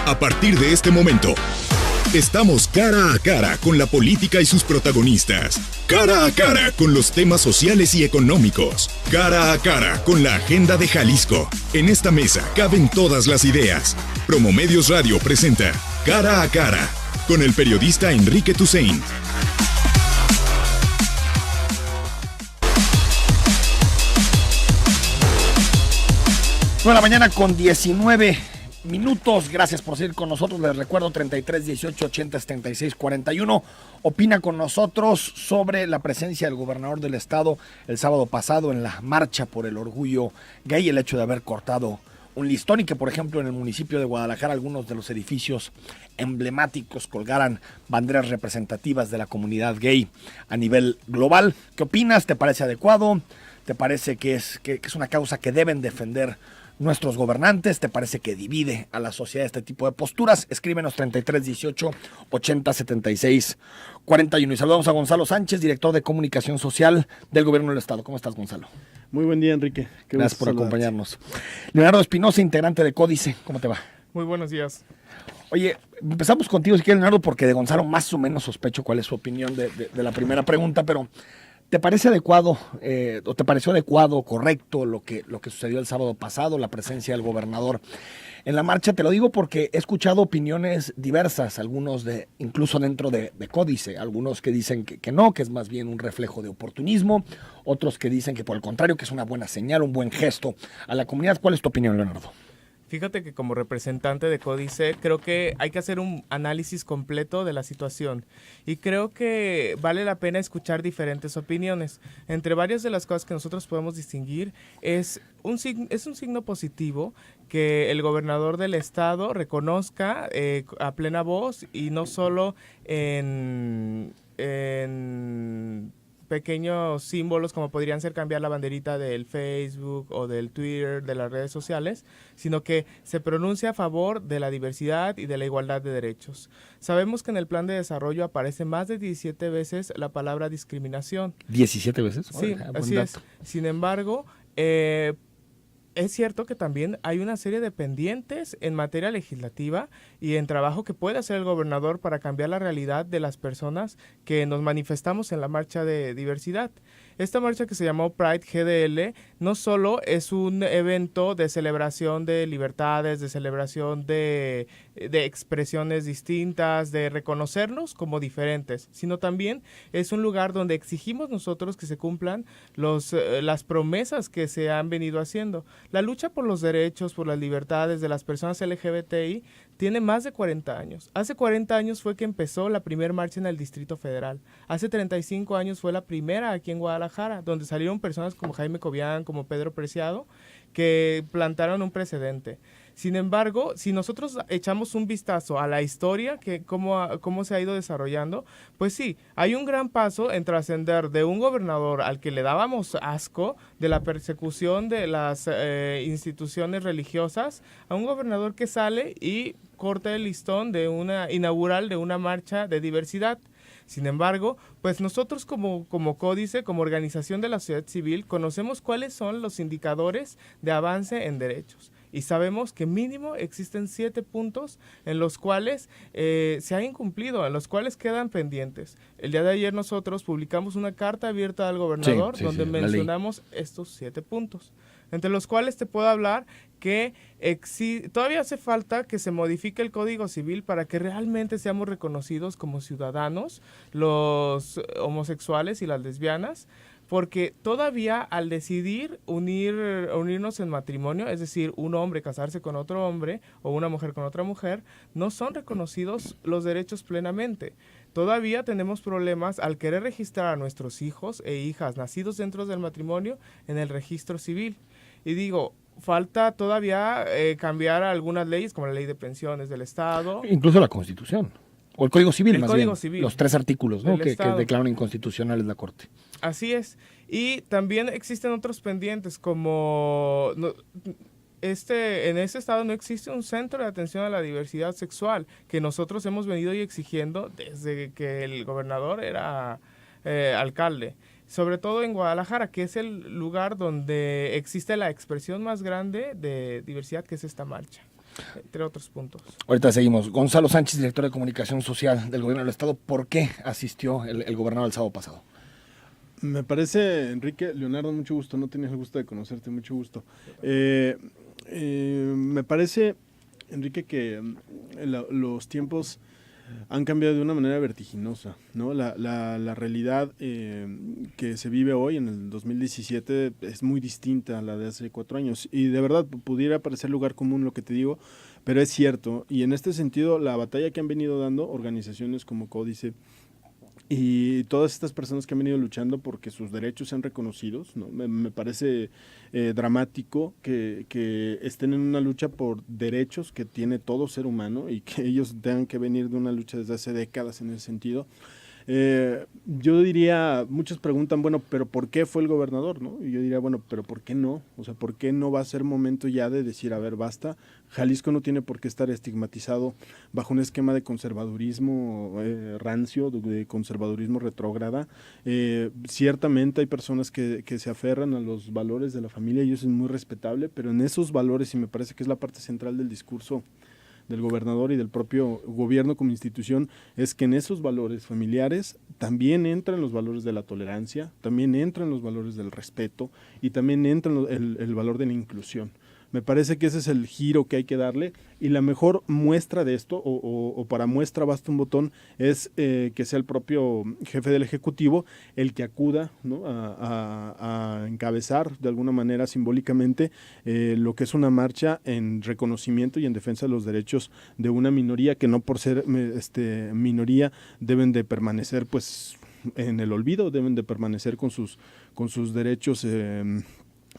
A partir de este momento, estamos cara a cara con la política y sus protagonistas. Cara a cara con los temas sociales y económicos. Cara a cara con la agenda de Jalisco. En esta mesa caben todas las ideas. Promomedios Radio presenta Cara a cara con el periodista Enrique Tusain. 9 con 19 minutos. Gracias por seguir con nosotros. Les recuerdo 33 18 80 76 41. Opina con nosotros sobre la presencia del gobernador del estado el sábado pasado en la marcha por el orgullo gay, el hecho de haber cortado un listón y que, por ejemplo, en el municipio de Guadalajara algunos de los edificios emblemáticos colgaran banderas representativas de la comunidad gay a nivel global. ¿Qué opinas? ¿Te parece adecuado? ¿Te parece que es una causa que deben defender nuestros gobernantes? ¿Te parece que divide a la sociedad este tipo de posturas? Escríbenos 33 18 80 76 41. Y saludamos a Gonzalo Sánchez, director de comunicación social del gobierno del estado. ¿Cómo estás, Gonzalo? Muy buen día, Enrique. Gracias por acompañarnos. Leonardo Espinosa, integrante de Códice. ¿Cómo te va? Muy buenos días. Oye, empezamos contigo, si quieres, Leonardo, porque de Gonzalo más o menos sospecho cuál es su opinión de la primera pregunta, pero ¿te parece adecuado o te pareció adecuado, correcto lo que sucedió el sábado pasado, la presencia del gobernador en la marcha? Te lo digo porque he escuchado opiniones diversas, algunos incluso dentro de Códice, algunos que dicen que no, que es más bien un reflejo de oportunismo, otros que dicen que por el contrario, que es una buena señal, un buen gesto a la comunidad. ¿Cuál es tu opinión, Leonardo? Fíjate que como representante de Códice creo que hay que hacer un análisis completo de la situación y creo que vale la pena escuchar diferentes opiniones. Entre varias de las cosas que nosotros podemos distinguir es un signo positivo que el gobernador del estado reconozca a plena voz y no solo en pequeños símbolos como podrían ser cambiar la banderita del Facebook o del Twitter, de las redes sociales, sino que se pronuncia a favor de la diversidad y de la igualdad de derechos. Sabemos que en el plan de desarrollo aparece más de 17 veces la palabra discriminación. ¿17 veces? Sí, así es. Sin embargo, es cierto que también hay una serie de pendientes en materia legislativa y en trabajo que puede hacer el gobernador para cambiar la realidad de las personas que nos manifestamos en la marcha de diversidad. Esta marcha, que se llamó Pride GDL, no solo es un evento de celebración de libertades, de celebración de expresiones distintas, de reconocernos como diferentes, sino también es un lugar donde exigimos nosotros que se cumplan las promesas que se han venido haciendo. La lucha por los derechos, por las libertades de las personas LGBTI tiene más de 40 años. Hace 40 años fue que empezó la primera marcha en el Distrito Federal. Hace 35 años fue la primera aquí en Guadalajara, donde salieron personas como Jaime Cobian, como Pedro Preciado, que plantaron un precedente. Sin embargo, si nosotros echamos un vistazo a la historia, que cómo se ha ido desarrollando, pues sí, hay un gran paso en trascender de un gobernador al que le dábamos asco de la persecución de las instituciones religiosas, a un gobernador que sale y corta el listón de una inaugural de una marcha de diversidad. Sin embargo, pues nosotros como Códice, como organización de la sociedad civil, conocemos cuáles son los indicadores de avance en derechos. Y sabemos que mínimo existen 7 puntos en los cuales se ha incumplido, en los cuales quedan pendientes. El día de ayer nosotros publicamos una carta abierta al gobernador donde mencionamos estos 7 puntos, entre los cuales te puedo hablar que todavía hace falta que se modifique el Código Civil para que realmente seamos reconocidos como ciudadanos, los homosexuales y las lesbianas, porque todavía al decidir unirnos en matrimonio, es decir, un hombre casarse con otro hombre o una mujer con otra mujer, no son reconocidos los derechos plenamente. Todavía tenemos problemas al querer registrar a nuestros hijos e hijas nacidos dentro del matrimonio en el registro civil. Y digo, falta todavía cambiar algunas leyes, como la ley de pensiones del Estado. Incluso la Constitución. O el Código Civil, Civil. Los 3 artículos, ¿no? que declaran inconstitucionales la Corte. Así es. Y también existen otros pendientes, como en ese estado no existe un centro de atención a la diversidad sexual, que nosotros hemos venido exigiendo desde que el gobernador era alcalde. Sobre todo en Guadalajara, que es el lugar donde existe la expresión más grande de diversidad, que es esta marcha. entre otros puntos. Ahorita seguimos. Gonzalo Sánchez, director de Comunicación Social del Gobierno del Estado. ¿Por qué asistió el gobernador el sábado pasado? Me parece, Enrique, Leonardo, mucho gusto, no tenías el gusto de conocerte, mucho gusto. Me parece, Enrique, que los tiempos han cambiado de una manera vertiginosa, ¿no? La realidad que se vive hoy en el 2017 es muy distinta a la de hace 4 años y de verdad pudiera parecer lugar común lo que te digo, pero es cierto, y en este sentido la batalla que han venido dando organizaciones como Códice y todas estas personas que han venido luchando porque sus derechos sean reconocidos, ¿no? Me parece dramático que estén en una lucha por derechos que tiene todo ser humano y que ellos tengan que venir de una lucha desde hace décadas en ese sentido. Yo diría, muchos preguntan, bueno, pero ¿por qué fue el gobernador? ¿No? Y yo diría, bueno, pero ¿por qué no? O sea, ¿por qué no va a ser momento ya de decir, a ver, basta? Jalisco no tiene por qué estar estigmatizado bajo un esquema de conservadurismo rancio, de conservadurismo retrógrada. Ciertamente hay personas que se aferran a los valores de la familia y eso es muy respetable, pero en esos valores, y me parece que es la parte central del discurso del gobernador y del propio gobierno como institución, es que en esos valores familiares también entran los valores de la tolerancia, también entran los valores del respeto y también entra el valor de la inclusión. Me parece que ese es el giro que hay que darle y la mejor muestra de esto, o para muestra basta un botón, es que sea el propio jefe del Ejecutivo el que acuda, ¿no? a encabezar de alguna manera simbólicamente lo que es una marcha en reconocimiento y en defensa de los derechos de una minoría que no por ser minoría deben de permanecer pues en el olvido, deben de permanecer con sus derechos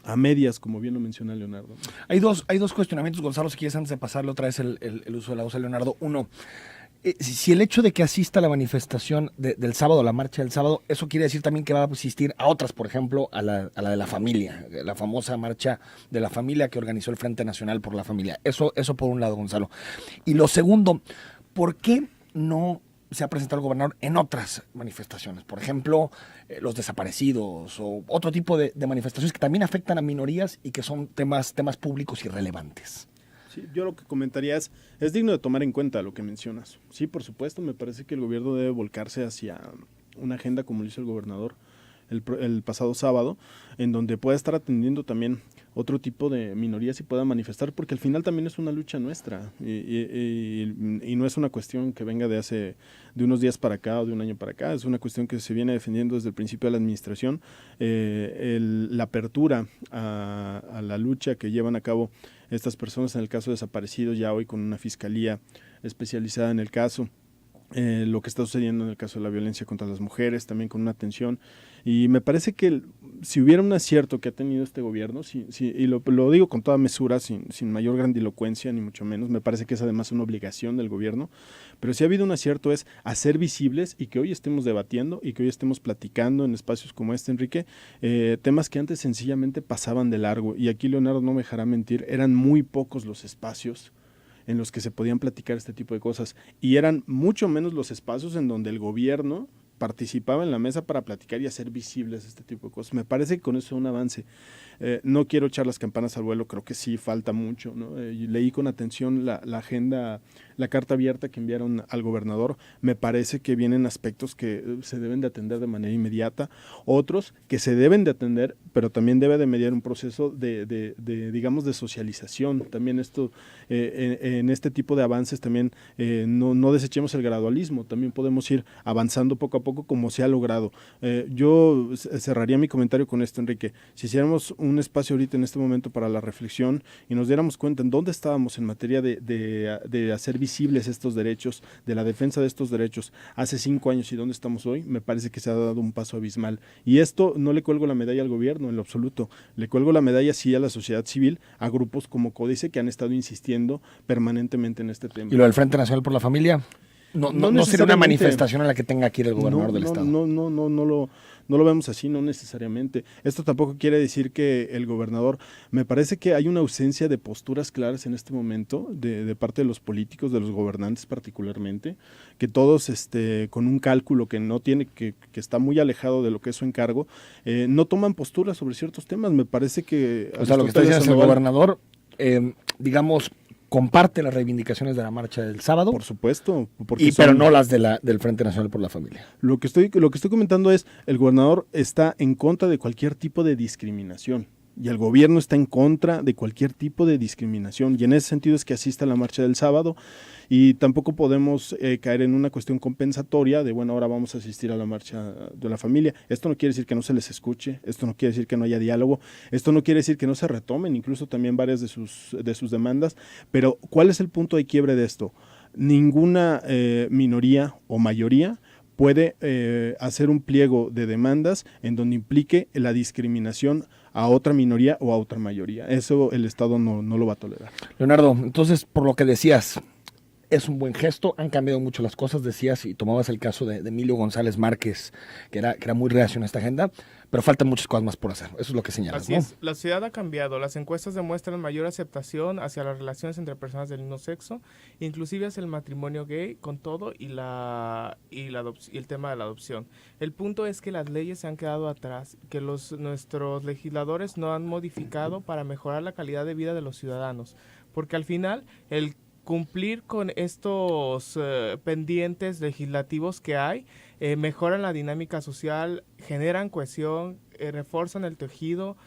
a medias, como bien lo menciona Leonardo. Hay dos cuestionamientos, Gonzalo, si quieres, antes de pasarle otra vez el uso de la voz a Leonardo. Uno, si el hecho de que asista a la manifestación del sábado, la marcha del sábado, eso quiere decir también que va a asistir a otras, por ejemplo, a la de la familia, la famosa marcha de la familia que organizó el Frente Nacional por la Familia. Eso por un lado, Gonzalo. Y lo segundo, ¿por qué no se ha presentado el gobernador en otras manifestaciones? Por ejemplo, los desaparecidos o otro tipo de manifestaciones que también afectan a minorías y que son temas públicos y relevantes. Sí, yo lo que comentaría es digno de tomar en cuenta lo que mencionas. Sí, por supuesto, me parece que el gobierno debe volcarse hacia una agenda como lo hizo el gobernador el pasado sábado, en donde pueda estar atendiendo también otro tipo de minorías y pueda manifestar, porque al final también es una lucha nuestra y no es una cuestión que venga de unos días para acá o de un año para acá, es una cuestión que se viene defendiendo desde el principio de la administración, la apertura a la lucha que llevan a cabo estas personas, en el caso de desaparecidos, ya hoy con una fiscalía especializada en el caso. Lo que está sucediendo en el caso de la violencia contra las mujeres, también con una atención. Y me parece que si hubiera un acierto que ha tenido este gobierno, y lo digo con toda mesura, sin mayor grandilocuencia, ni mucho menos, me parece que es además una obligación del gobierno, pero si ha habido un acierto es hacer visibles y que hoy estemos debatiendo y que hoy estemos platicando en espacios como este, Enrique, temas que antes sencillamente pasaban de largo. Y aquí Leonardo no me dejará mentir, eran muy pocos los espacios en los que se podían platicar este tipo de cosas y eran mucho menos los espacios en donde el gobierno participaba en la mesa para platicar y hacer visibles este tipo de cosas. Me parece que con eso es un avance. No quiero echar las campanas al vuelo, creo que sí falta mucho, ¿no? Leí con atención la agenda, la carta abierta que enviaron al gobernador. Me parece que vienen aspectos que se deben de atender de manera inmediata, otros que se deben de atender, pero también debe de mediar un proceso digamos, de socialización. También esto, en este tipo de avances también no desechemos el gradualismo, también podemos ir avanzando poco a poco como se ha logrado. Yo cerraría mi comentario con esto, Enrique. Si hiciéramos un espacio ahorita en este momento para la reflexión y nos diéramos cuenta en dónde estábamos en materia de hacer visibles estos derechos, de la defensa de estos derechos hace 5 años y dónde estamos hoy, me parece que se ha dado un paso abismal. Y esto no le cuelgo la medalla al gobierno en lo absoluto, le cuelgo la medalla sí a la sociedad civil, a grupos como Códice que han estado insistiendo permanentemente en este tema. ¿Y lo del Frente Nacional por la Familia? No será una manifestación a la que tenga que ir el gobernador del estado. No lo vemos así, no necesariamente. Esto tampoco quiere decir que el gobernador, me parece que hay una ausencia de posturas claras en este momento de parte de los políticos, de los gobernantes particularmente, que todos con un cálculo que no tiene, que está muy alejado de lo que es su encargo, no toman posturas sobre ciertos temas. Me parece que... O sea, lo que está diciendo es el gobernador, digamos, comparte las reivindicaciones de la marcha del sábado, Por supuesto. Porque pero no las del Frente Nacional por la Familia. Lo que estoy comentando es, el gobernador está en contra de cualquier tipo de discriminación. Y el gobierno está en contra de cualquier tipo de discriminación. Y en ese sentido es que asista a la marcha del sábado. Y tampoco podemos caer en una cuestión compensatoria de, bueno, ahora vamos a asistir a la marcha de la familia. Esto no quiere decir que no se les escuche, esto no quiere decir que no haya diálogo, esto no quiere decir que no se retomen incluso también varias de sus demandas. Pero, ¿cuál es el punto de quiebre de esto? Ninguna minoría o mayoría puede hacer un pliego de demandas en donde implique la discriminación a otra minoría o a otra mayoría. Eso el Estado no lo va a tolerar. Leonardo, entonces, por lo que decías, es un buen gesto, han cambiado mucho las cosas, decías, y tomabas el caso de Emilio González Márquez, que era muy reacio en esta agenda, pero faltan muchas cosas más por hacer. Eso es lo que señalas, Así ¿no? es, la sociedad ha cambiado, las encuestas demuestran mayor aceptación hacia las relaciones entre personas del mismo sexo, inclusive hacia el matrimonio gay, con todo y el tema de la adopción. El punto es que las leyes se han quedado atrás, que nuestros legisladores no han modificado para mejorar la calidad de vida de los ciudadanos, porque al final el cumplir con estos pendientes legislativos que hay, mejoran la dinámica social, generan cohesión, refuerzan el tejido,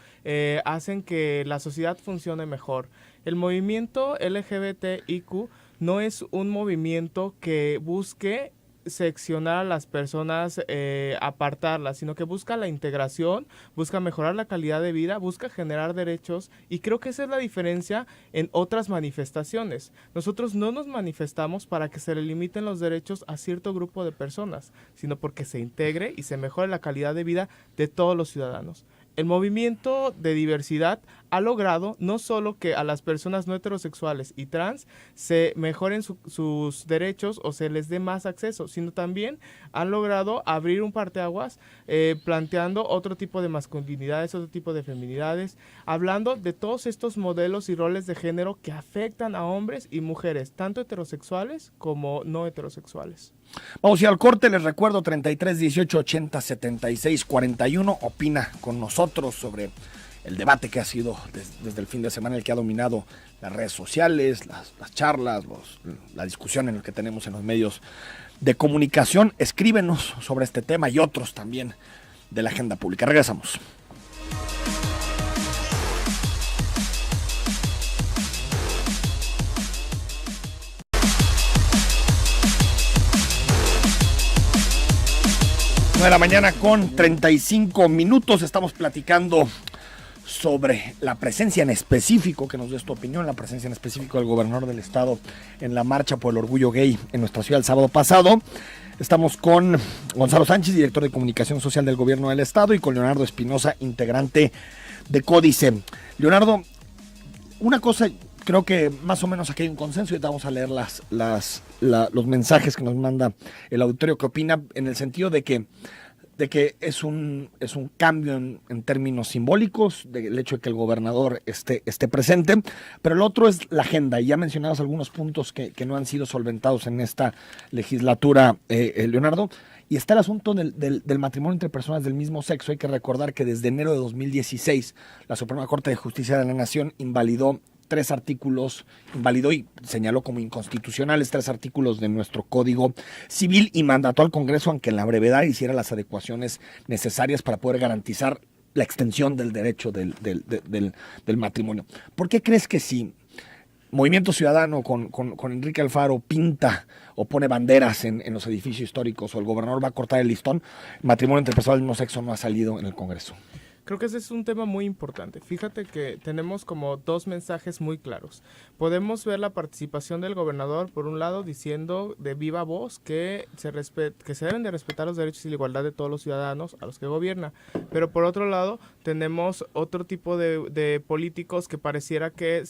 hacen que la sociedad funcione mejor. El movimiento LGBTIQ no es un movimiento que busque seccionar a las personas, apartarlas, sino que busca la integración, busca mejorar la calidad de vida, busca generar derechos, y creo que esa es la diferencia en otras manifestaciones. Nosotros no nos manifestamos para que se le limiten los derechos a cierto grupo de personas, sino porque se integre y se mejore la calidad de vida de todos los ciudadanos. El movimiento de diversidad ha logrado no solo que a las personas no heterosexuales y trans se mejoren sus derechos o se les dé más acceso, sino también han logrado abrir un parteaguas, planteando otro tipo de masculinidades, otro tipo de feminidades, hablando de todos estos modelos y roles de género que afectan a hombres y mujeres, tanto heterosexuales como no heterosexuales. Vamos a ir al corte, les recuerdo 33 18 80 76 41, opina con nosotros sobre el debate que ha sido desde el fin de semana, el que ha dominado las redes sociales, las charlas, la discusión en el que tenemos en los medios de comunicación. Escríbenos sobre este tema y otros también de la agenda pública. Regresamos. De la mañana con 35 minutos, estamos platicando sobre la presencia en específico, que nos des tu opinión, la presencia en específico del gobernador del estado en la marcha por el orgullo gay en nuestra ciudad el sábado pasado. Estamos con Gonzalo Sánchez, director de comunicación social del gobierno del estado, y con Leonardo Espinosa, integrante de Códice. Leonardo, una cosa, creo que más o menos aquí hay un consenso, y ahorita vamos a leer los mensajes que nos manda el auditorio que opina, en el sentido de que es un cambio en términos simbólicos, del hecho de que el gobernador esté presente, pero el otro es la agenda, y ya mencionabas algunos puntos que no han sido solventados en esta legislatura, Leonardo, y está el asunto del matrimonio entre personas del mismo sexo. Hay que recordar que desde enero de 2016 la Suprema Corte de Justicia de la Nación invalidó y señaló como inconstitucionales 3 artículos de nuestro Código Civil, y mandató al Congreso a que en la brevedad hiciera las adecuaciones necesarias para poder garantizar la extensión del derecho del matrimonio. ¿Por qué crees que si Movimiento Ciudadano con Enrique Alfaro pinta o pone banderas en los edificios históricos, o el gobernador va a cortar el listón, matrimonio entre personas del mismo sexo no ha salido en el Congreso? Creo que ese es un tema muy importante. Fíjate que tenemos como 2 mensajes muy claros. Podemos ver la participación del gobernador, por un lado, diciendo de viva voz que se deben de respetar los derechos y la igualdad de todos los ciudadanos a los que gobierna. Pero por otro lado, tenemos otro tipo de políticos que pareciera que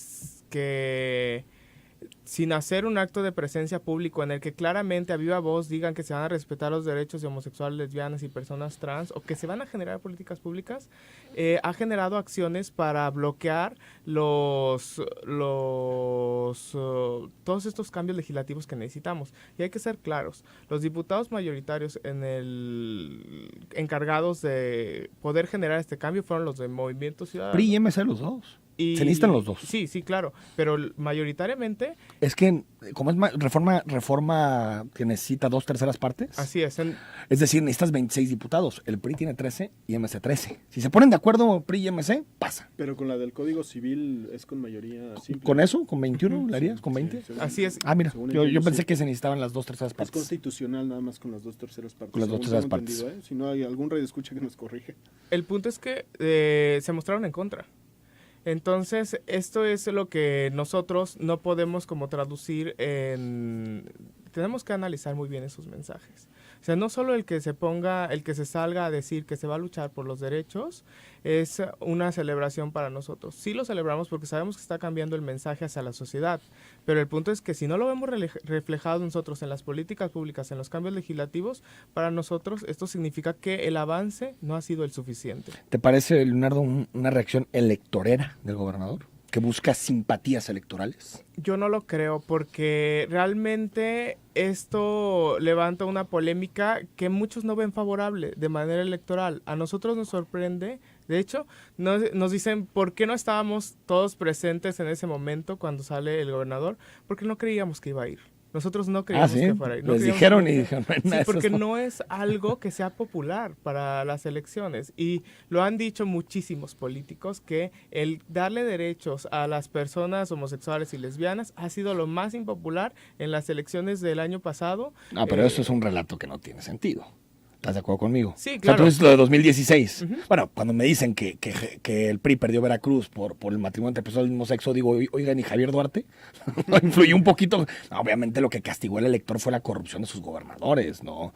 sin hacer un acto de presencia público en el que claramente a viva voz digan que se van a respetar los derechos de homosexuales, lesbianas y personas trans, o que se van a generar políticas públicas, ha generado acciones para bloquear todos estos cambios legislativos que necesitamos. Y hay que ser claros, los diputados mayoritarios encargados de poder generar este cambio fueron los de Movimiento Ciudadano. PRI y MC los dos. Y, se necesitan los dos. Sí, claro, pero mayoritariamente... Es que, como es reforma que necesita 2/3 partes. Así es. Es decir, necesitas 26 diputados. El PRI tiene 13 y MC 13. Si se ponen de acuerdo PRI y MC, pasa. Pero con la del Código Civil es con mayoría simple. ¿Con eso? ¿Con 21 la harías? ¿Con 20? Sí, Así es. Ah, mira, Según yo entiendo, pensé sí. que se necesitaban las 2/3 Es partes. constitucional nada más con las 2/3 partes. Con las según 2/3 tengo partes. entendido, Si no hay algún radioescucha que nos corrige. El punto es que se mostraron en contra. Entonces, esto es lo que nosotros no podemos como traducir en... Tenemos que analizar muy bien esos mensajes. O sea, no solo el que se salga a decir que se va a luchar por los derechos es una celebración para nosotros. Sí lo celebramos porque sabemos que está cambiando el mensaje hacia la sociedad, pero el punto es que si no lo vemos reflejado nosotros en las políticas públicas, en los cambios legislativos, para nosotros esto significa que el avance no ha sido el suficiente. ¿Te parece, Leonardo, una reacción electorera del gobernador? ¿Que busca simpatías electorales? Yo no lo creo porque realmente esto levanta una polémica que muchos no ven favorable de manera electoral. A nosotros nos sorprende. De hecho, nos dicen por qué no estábamos todos presentes en ese momento cuando sale el gobernador, porque no creíamos que iba a ir. Nosotros no creíamos que fuera ahí. Les dijeron y dijeron, sí, porque no es algo que sea popular para las elecciones. Y lo han dicho muchísimos políticos que el darle derechos a las personas homosexuales y lesbianas ha sido lo más impopular en las elecciones del año pasado. Ah, pero eso es un relato que no tiene sentido. ¿Estás de acuerdo conmigo? Sí, claro. O sea, tú dices lo de 2016. Bueno, cuando me dicen que el PRI perdió Veracruz por el matrimonio entre personas del mismo sexo, digo, oigan, ¿y Javier Duarte? ¿Influyó un poquito? No, obviamente lo que castigó al elector fue la corrupción de sus gobernadores, no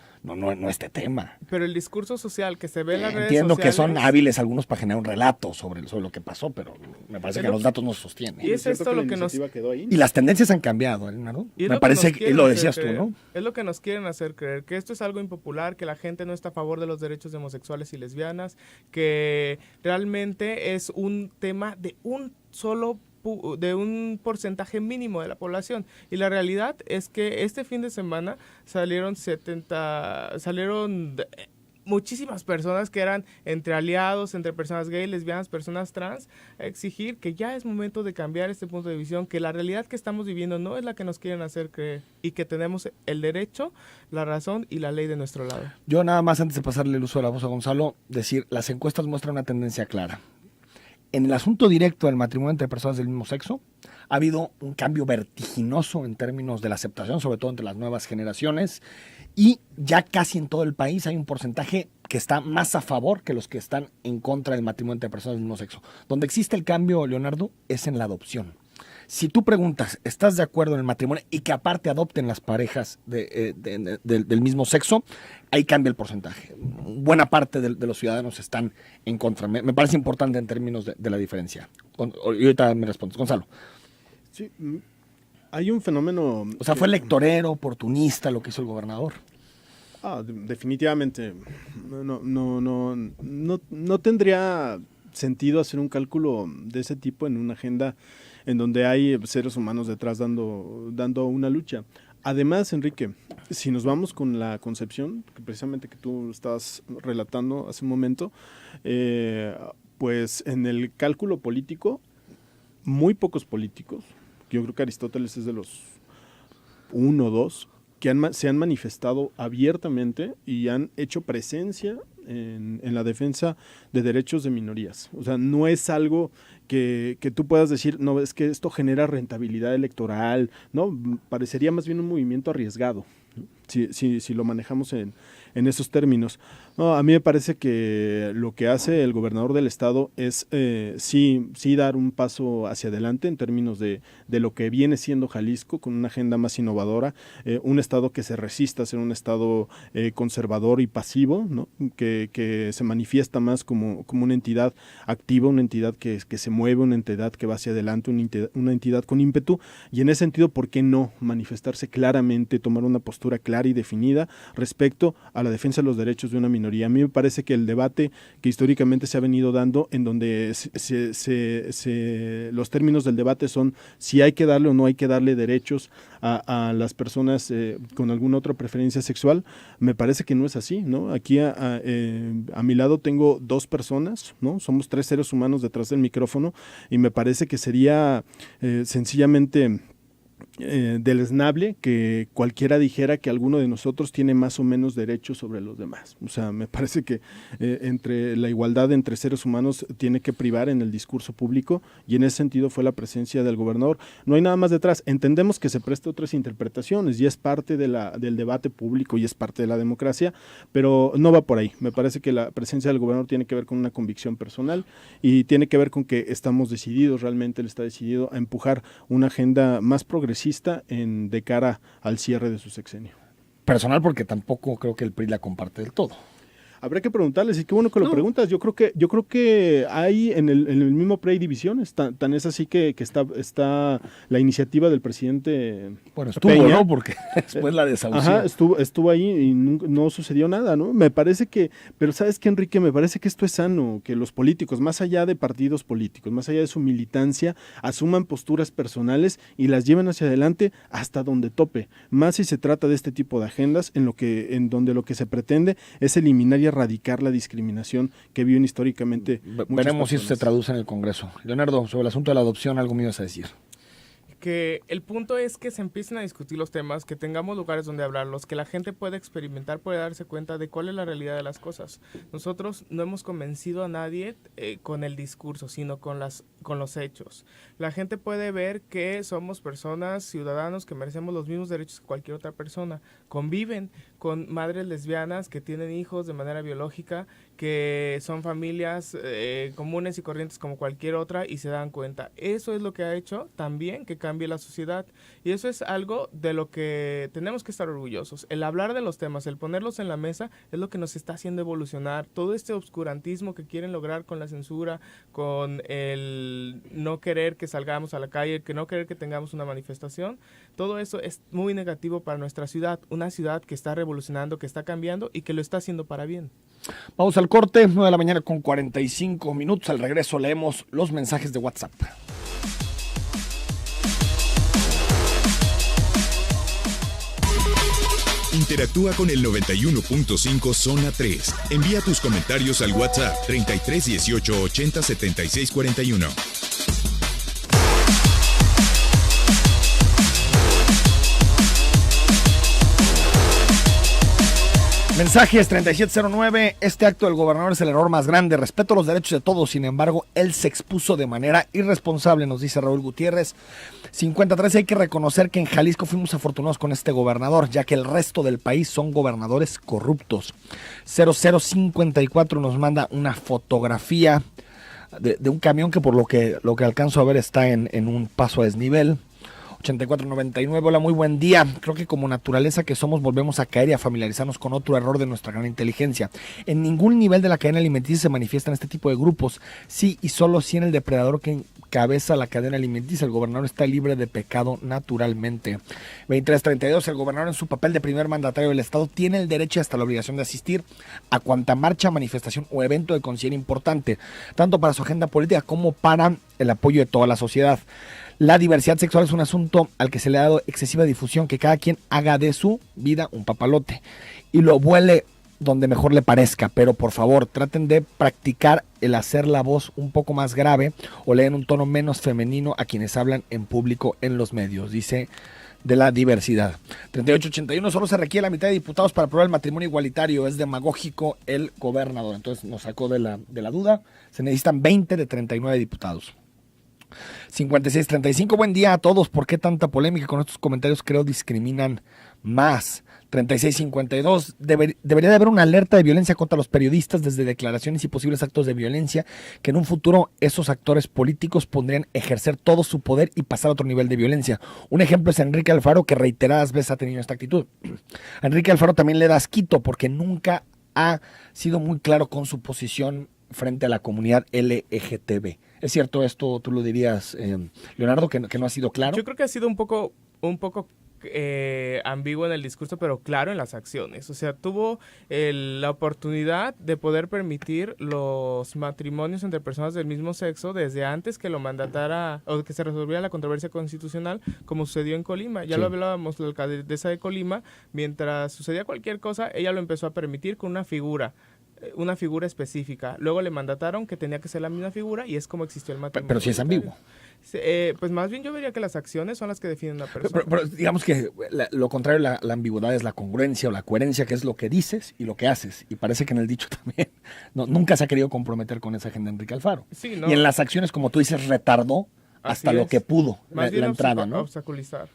este tema. Pero el discurso social que se ve en las redes Entiendo sociales... que son hábiles algunos para generar un relato sobre lo que pasó, pero me parece que los datos no se sostienen. Y es esto lo que nos... Quedó ahí. Y las tendencias han cambiado, ¿no? Y Me parece que lo decías tú, ¿no? Es lo que nos quieren hacer creer, que esto es algo impopular, que la gente no está a favor de los derechos de homosexuales y lesbianas, que realmente es un tema de de un porcentaje mínimo de la población. Y la realidad es que este fin de semana salieron muchísimas personas que eran entre aliados, entre personas gay, lesbianas, personas trans, a exigir que ya es momento de cambiar este punto de visión, que la realidad que estamos viviendo no es la que nos quieren hacer creer y que tenemos el derecho, la razón y la ley de nuestro lado. Yo nada más, antes de pasarle el uso de la voz a Gonzalo, decir, las encuestas muestran una tendencia clara. En el asunto directo del matrimonio entre personas del mismo sexo, ha habido un cambio vertiginoso en términos de la aceptación, sobre todo entre las nuevas generaciones, y ya casi en todo el país hay un porcentaje que está más a favor que los que están en contra del matrimonio entre personas del mismo sexo. Donde existe el cambio, Leonardo, es en la adopción. Si tú preguntas, ¿estás de acuerdo en el matrimonio y que aparte adopten las parejas del mismo sexo? Ahí cambia el porcentaje. Buena parte de los ciudadanos están en contra. Me parece importante en términos de la diferencia. Y ahorita me respondes. Gonzalo. Sí, hay un fenómeno... O sea, fue electorero, oportunista lo que hizo el gobernador. Definitivamente. No tendría sentido hacer un cálculo de ese tipo en una agenda en donde hay seres humanos detrás dando una lucha. Además, Enrique, si nos vamos con la concepción, que precisamente que tú estabas relatando hace un momento, pues en el cálculo político, muy pocos políticos, yo creo que Aristóteles es de los 1 o 2, que se han manifestado abiertamente y han hecho presencia en la defensa de derechos de minorías. O sea, no es algo que tú puedas decir, no, es que esto genera rentabilidad electoral, ¿no? Parecería más bien un movimiento arriesgado, ¿no? Si lo manejamos en esos términos. No, a mí me parece que lo que hace el gobernador del estado es sí dar un paso hacia adelante en términos de lo que viene siendo Jalisco, con una agenda más innovadora, un estado que se resista a ser un estado conservador y pasivo, ¿no? Que se manifiesta más como una entidad activa, una entidad que se mueve, una entidad que va hacia adelante, una entidad con ímpetu, y en ese sentido, ¿por qué no manifestarse claramente, tomar una postura clara y definida respecto a la defensa de los derechos de una minoría? A mí me parece que el debate que históricamente se ha venido dando, en donde los términos del debate son si hay que darle o no hay que darle derechos a las personas con alguna otra preferencia sexual, me parece que no es así, ¿no? Aquí a mi lado tengo 2 personas, ¿no? Somos 3 seres humanos detrás del micrófono, teléfono, y me parece que sería sencillamente deleznable que cualquiera dijera que alguno de nosotros tiene más o menos derechos sobre los demás. O sea, me parece que entre la igualdad entre seres humanos tiene que privar en el discurso público, y en ese sentido fue la presencia del gobernador. No hay nada más detrás. Entendemos que se presta otras interpretaciones y es parte del debate público y es parte de la democracia, pero no va por ahí. Me parece que la presencia del gobernador tiene que ver con una convicción personal y tiene que ver con que estamos decididos, realmente él está decidido a empujar una agenda más progresista de cara al cierre de su sexenio. Personal, porque tampoco creo que el PRI la comparte del todo. Habría que preguntarles, y qué bueno que lo preguntas. Yo creo que hay en el mismo PRI divisiones, tan es así que está la iniciativa del presidente. Bueno, estuvo, Peña, ¿no? Porque después la desahució. Ajá, estuvo ahí y no sucedió nada, ¿no? Me parece pero ¿sabes qué, Enrique? Me parece que esto es sano, que los políticos, más allá de partidos políticos, más allá de su militancia, asuman posturas personales y las lleven hacia adelante hasta donde tope. Más si se trata de este tipo de agendas en donde lo que se pretende es eliminar y erradicar la discriminación que viven históricamente. Veremos si eso se traduce en el Congreso. Leonardo, sobre el asunto de la adopción, algo me ibas a decir. Que el punto es que se empiecen a discutir los temas, que tengamos lugares donde hablarlos, que la gente pueda experimentar, pueda darse cuenta de cuál es la realidad de las cosas. Nosotros no hemos convencido a nadie con el discurso, sino con los hechos. La gente puede ver que somos personas, ciudadanos, que merecemos los mismos derechos que cualquier otra persona. Conviven con madres lesbianas que tienen hijos de manera biológica, que son familias comunes y corrientes como cualquier otra, y se dan cuenta. Eso es lo que ha hecho también que cambie la sociedad, y eso es algo de lo que tenemos que estar orgullosos. El hablar de los temas, el ponerlos en la mesa, es lo que nos está haciendo evolucionar. Todo este obscurantismo que quieren lograr con la censura, con el no querer que salgamos a la calle, que no querer que tengamos una manifestación, todo eso es muy negativo para nuestra ciudad, una ciudad que está revolucionando, que está cambiando y que lo está haciendo para bien. Vamos al corte, 9 de la mañana con 45 minutos. Al regreso leemos los mensajes de WhatsApp. Interactúa con el 91.5 Zona 3. Envía tus comentarios al WhatsApp 33 18 80 76 41. Mensajes 3709, este acto del gobernador es el error más grande, respeto los derechos de todos, sin embargo, él se expuso de manera irresponsable, nos dice Raúl Gutiérrez. 53, hay que reconocer que en Jalisco fuimos afortunados con este gobernador, ya que el resto del país son gobernadores corruptos. 0054 nos manda una fotografía de un camión que por lo que alcanzo a ver está en un paso a desnivel. 8499, hola, muy buen día. Creo que como naturaleza que somos volvemos a caer y a familiarizarnos con otro error de nuestra gran inteligencia. En ningún nivel de la cadena alimenticia se manifiestan este tipo de grupos. Sí y solo sí en el depredador que encabeza la cadena alimenticia. El gobernador está libre de pecado naturalmente. 2332, el gobernador en su papel de primer mandatario del estado tiene el derecho y hasta la obligación de asistir a cuanta marcha, manifestación o evento de considere importante, tanto para su agenda política como para el apoyo de toda la sociedad. La diversidad sexual es un asunto al que se le ha dado excesiva difusión, que cada quien haga de su vida un papalote y lo vuele donde mejor le parezca, pero por favor traten de practicar el hacer la voz un poco más grave o leer un tono menos femenino a quienes hablan en público en los medios, dice de la diversidad. 3881, solo se requiere la mitad de diputados para aprobar el matrimonio igualitario, es demagógico el gobernador, entonces nos sacó de la duda, se necesitan 20 de 39 diputados. 5635, buen día a todos. ¿Por qué tanta polémica con estos comentarios? Creo discriminan más. 3652, debería de haber una alerta de violencia contra los periodistas desde declaraciones y posibles actos de violencia que en un futuro esos actores políticos podrían ejercer todo su poder y pasar a otro nivel de violencia. Un ejemplo es Enrique Alfaro, que reiteradas veces ha tenido esta actitud. A Enrique Alfaro también le da asquito porque nunca ha sido muy claro con su posición frente a la comunidad LGTB. ¿Es cierto esto? ¿Tú lo dirías, Leonardo, que no ha sido claro? Yo creo que ha sido un poco ambiguo en el discurso, pero claro en las acciones. O sea, tuvo la oportunidad de poder permitir los matrimonios entre personas del mismo sexo desde antes que lo mandatara o que se resolviera la controversia constitucional, como sucedió en Colima. Ya lo hablábamos, la alcaldesa de Colima, mientras sucedía cualquier cosa, ella lo empezó a permitir con una figura una figura específica. Luego le mandataron que tenía que ser la misma figura y es como existió el matrimonio. Pero si es ambiguo. Pues más bien yo vería que las acciones son las que definen a una persona. Pero digamos que lo contrario, la ambigüedad es la congruencia o la coherencia, que es lo que dices y lo que haces. Y parece que en el dicho también nunca se ha querido comprometer con esa agenda Enrique Alfaro. Sí, no. Y en las acciones, como tú dices, retardó hasta lo que pudo más la entrada, ¿no? Obstaculizar.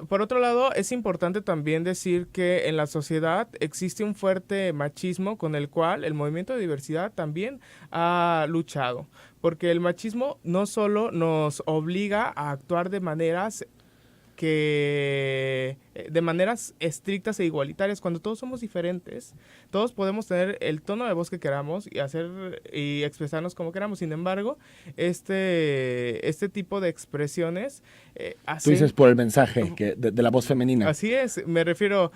Por otro lado, es importante también decir que en la sociedad existe un fuerte machismo con el cual el movimiento de diversidad también ha luchado, porque el machismo no solo nos obliga a actuar de maneras estrictas e igualitarias, cuando todos somos diferentes, todos podemos tener el tono de voz que queramos y expresarnos como queramos. Sin embargo, este tipo de expresiones hacen... Tú dices por el mensaje de la voz femenina. Así es, me refiero...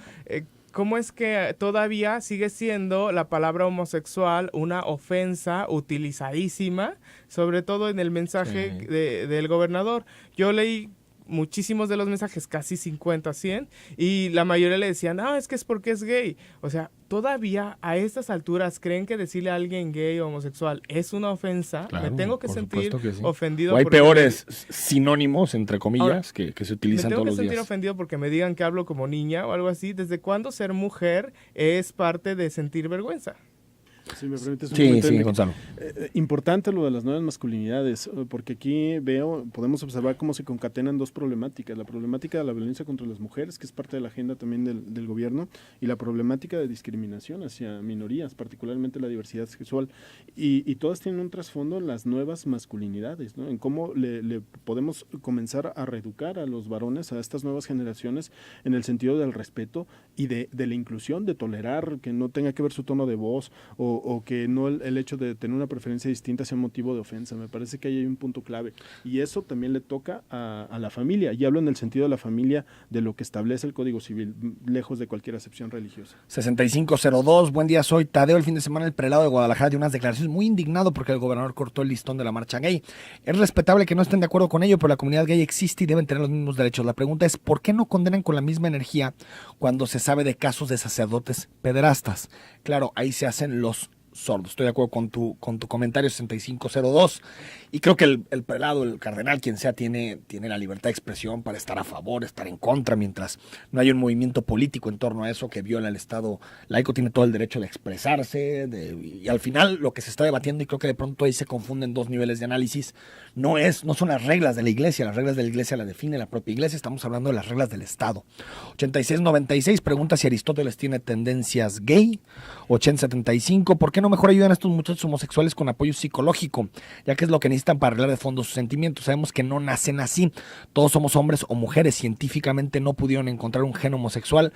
¿Cómo es que todavía sigue siendo la palabra homosexual una ofensa utilizadísima, sobre todo en el mensaje del gobernador? Yo leí muchísimos de los mensajes, casi 50, 100, y la mayoría le decían, es que es porque es gay. O sea, todavía a estas alturas creen que decirle a alguien gay o homosexual es una ofensa. Claro, me tengo que sentir ofendido. O hay peores sinónimos, entre comillas, que se utilizan todos los días. Me tengo que sentir ofendido porque me digan que hablo como niña o algo así. ¿Desde cuándo ser mujer es parte de sentir vergüenza? Si me permites un sí, Gonzalo. Importante lo de las nuevas masculinidades, porque aquí podemos observar cómo se concatenan dos problemáticas: la problemática de la violencia contra las mujeres, que es parte de la agenda también del gobierno, y la problemática de discriminación hacia minorías, particularmente la diversidad sexual, y todas tienen un trasfondo en las nuevas masculinidades, ¿no? En cómo le podemos comenzar a reeducar a los varones, a estas nuevas generaciones, en el sentido del respeto y de la inclusión, de tolerar que no tenga que ver su tono de voz o que no el hecho de tener una preferencia distinta sea motivo de ofensa. Me parece que ahí hay un punto clave, y eso también le toca a la familia, y hablo en el sentido de la familia, de lo que establece el Código Civil, lejos de cualquier acepción religiosa. 6502, buen día, soy Tadeo. El fin de semana el prelado de Guadalajara dio unas declaraciones muy indignado porque el gobernador cortó el listón de la marcha gay. Es respetable que no estén de acuerdo con ello, pero la comunidad gay existe y deben tener los mismos derechos. La pregunta es, ¿por qué no condenan con la misma energía cuando se sabe de casos de sacerdotes pederastas? Claro, ahí se hacen los sordo. Estoy de acuerdo con tu comentario 6502, y creo que el prelado, el cardenal, quien sea, tiene la libertad de expresión para estar a favor, estar en contra, mientras no hay un movimiento político en torno a eso que viola el Estado laico. Tiene todo el derecho de expresarse, y al final lo que se está debatiendo, y creo que de pronto ahí se confunden dos niveles de análisis, no son las reglas de la Iglesia. Las reglas de la Iglesia las define la propia Iglesia. Estamos hablando de las reglas del Estado. 8696 pregunta si Aristóteles tiene tendencias gay. 8075, ¿por qué no mejor ayudan a estos muchachos homosexuales con apoyo psicológico? Ya que es lo que necesitan para arreglar de fondo sus sentimientos. Sabemos que no nacen así. Todos somos hombres o mujeres. Científicamente no pudieron encontrar un gen homosexual,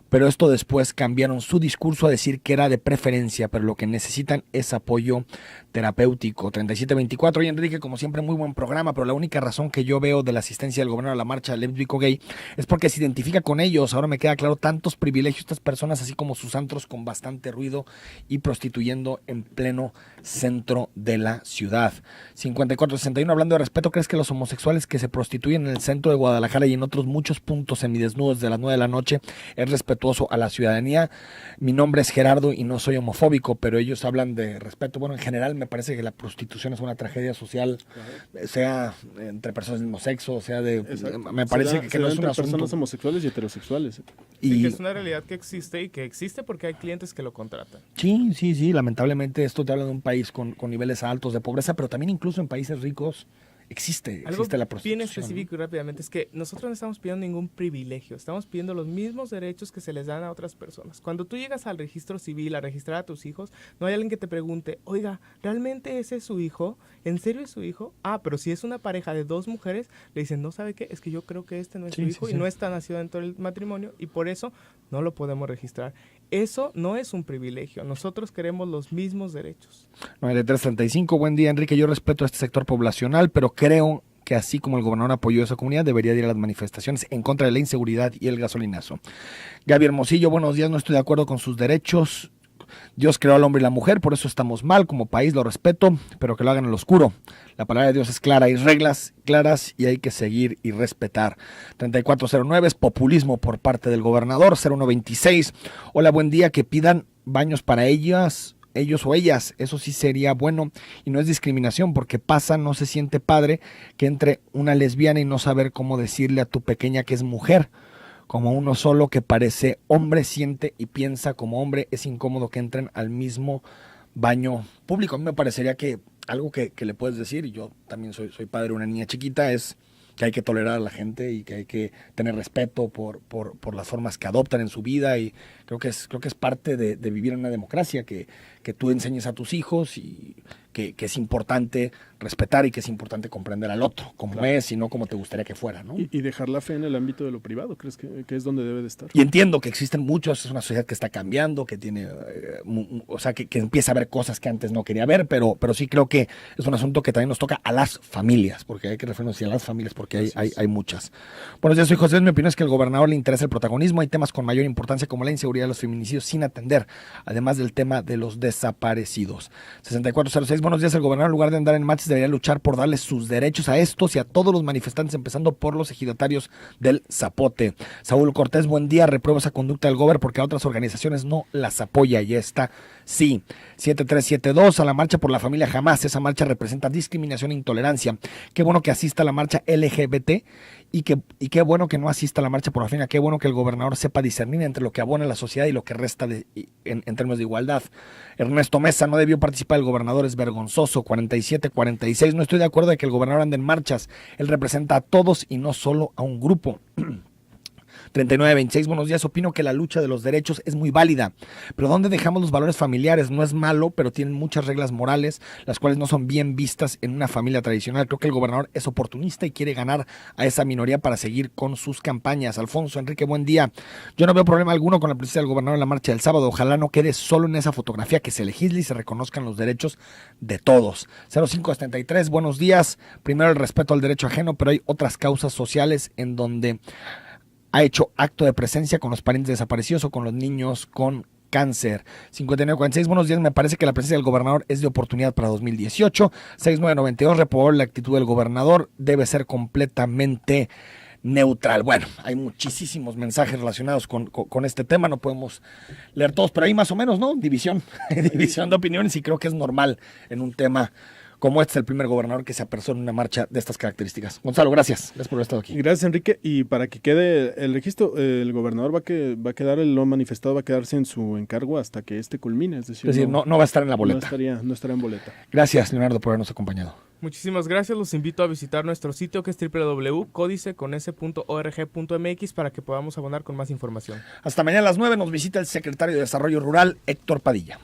pero esto después cambiaron su discurso a decir que era de preferencia, pero lo que necesitan es apoyo terapéutico. 3724, oye Enrique, como siempre muy buen programa, pero la única razón que yo veo de la asistencia del gobernador a la marcha lésbico gay es porque se identifica con ellos. Ahora me queda claro tantos privilegios estas personas, así como sus antros con bastante ruido y prostituyendo en pleno centro de la ciudad. 5461, hablando de respeto, ¿crees que los homosexuales que se prostituyen en el centro de Guadalajara y en otros muchos puntos semidesnudos de las 9 de la noche es respetuoso a la ciudadanía? Mi nombre es Gerardo y no soy homofóbico, pero ellos hablan de respeto. Bueno, en general me parece que la prostitución es una tragedia social, sea entre personas del mismo sexo, sea de... Exacto. Me parece que no es un asunto... personas homosexuales y heterosexuales. Y que es una realidad que existe, y que existe porque hay clientes que lo contratan. Sí, lamentablemente esto te habla de un país con niveles altos de pobreza, pero también incluso en países ricos existe la prostitución. Bien específico, ¿no? Y rápidamente, es que nosotros no estamos pidiendo ningún privilegio, estamos pidiendo los mismos derechos que se les dan a otras personas. Cuando tú llegas al registro civil a registrar a tus hijos, no hay alguien que te pregunte, oiga, ¿realmente ese es su hijo? ¿En serio es su hijo? Pero si es una pareja de dos mujeres, le dicen, no, ¿sabe qué? Es que yo creo que este no es su hijo y no está nacido dentro del matrimonio, y por eso no lo podemos registrar. Eso no es un privilegio. Nosotros queremos los mismos derechos. 9335, buen día, Enrique. Yo respeto a este sector poblacional, pero creo que así como el gobernador apoyó a esa comunidad, debería ir a las manifestaciones en contra de la inseguridad y el gasolinazo. Gaby Hermosillo, buenos días. No estoy de acuerdo con sus derechos. Dios creó al hombre y la mujer, por eso estamos mal. Como país lo respeto, pero que lo hagan en lo oscuro. La palabra de Dios es clara, hay reglas claras y hay que seguir y respetar. 3409 es populismo por parte del gobernador. 0126, hola, buen día, que pidan baños para ellos o ellas, eso sí sería bueno y no es discriminación porque pasa, no se siente padre que entre una lesbiana y no saber cómo decirle a tu pequeña que es mujer, como uno solo que parece hombre, siente y piensa como hombre, es incómodo que entren al mismo baño público. A mí me parecería que algo que le puedes decir, y yo también soy padre de una niña chiquita, es que hay que tolerar a la gente y que hay que tener respeto por las formas que adoptan en su vida, y creo que es parte de vivir en una democracia, que tú enseñes a tus hijos y que es importante respetar y que es importante comprender al otro como claro. Es y no como te gustaría que fuera, ¿no? Y dejar la fe en el ámbito de lo privado, ¿crees que es donde debe de estar? Y entiendo que existen muchos, es una sociedad que está cambiando, que tiene, que empieza a ver cosas que antes no quería ver, pero sí creo que es un asunto que también nos toca a las familias, porque hay que referirnos a las familias, porque hay muchas. Buenos días, soy José. Mi opinión es que al gobernador le interesa el protagonismo. Hay temas con mayor importancia como la inseguridad de los feminicidios sin atender, además del tema de los desaparecidos. 6406, buenos días. El gobernador, en lugar de andar en marchas, debería luchar por darle sus derechos a estos y a todos los manifestantes, empezando por los ejidatarios del Zapote. Saúl Cortés, buen día. Repruebo esa conducta del gobernador porque a otras organizaciones no las apoya y esta sí. 7372, a la marcha por la familia jamás. Esa marcha representa discriminación e intolerancia. Qué bueno que asista a la marcha LGBT y qué bueno que no asista a la marcha por la familia. Qué bueno que el gobernador sepa discernir entre lo que abona la sociedad y lo que resta en términos de igualdad. Ernesto Mesa, no debió participar el gobernador, es vergonzoso. 4746, no estoy de acuerdo de que el gobernador ande en marchas. Él representa a todos y no solo a un grupo. 3926, buenos días. Opino que la lucha de los derechos es muy válida, pero ¿dónde dejamos los valores familiares? No es malo, pero tienen muchas reglas morales, las cuales no son bien vistas en una familia tradicional. Creo que el gobernador es oportunista y quiere ganar a esa minoría para seguir con sus campañas. Alfonso Enrique, buen día. Yo no veo problema alguno con la presencia del gobernador en la marcha del sábado. Ojalá no quede solo en esa fotografía, que se legisle y se reconozcan los derechos de todos. 0573, buenos días. Primero, el respeto al derecho ajeno, pero hay otras causas sociales en donde ha hecho acto de presencia con los parientes desaparecidos o con los niños con cáncer. 5946, buenos días. Me parece que la presencia del gobernador es de oportunidad para 2018. 6992, reprobó la actitud del gobernador, debe ser completamente neutral. Bueno, hay muchísimos mensajes relacionados con este tema, no podemos leer todos, pero hay más o menos, ¿no? División de opiniones, y creo que es normal en un tema como este es el primer gobernador que se apersona en una marcha de estas características. Gonzalo, gracias por haber estado aquí. Gracias, Enrique. Y para que quede el registro, el gobernador va a quedar, lo manifestado va a quedarse en su encargo hasta que este culmine. Es decir, no va a estar en la boleta. No estará en boleta. Gracias, Leonardo, por habernos acompañado. Muchísimas gracias. Los invito a visitar nuestro sitio, que es www.codice.org.mx, para que podamos abonar con más información. Hasta mañana a las 9 nos visita el secretario de Desarrollo Rural, Héctor Padilla.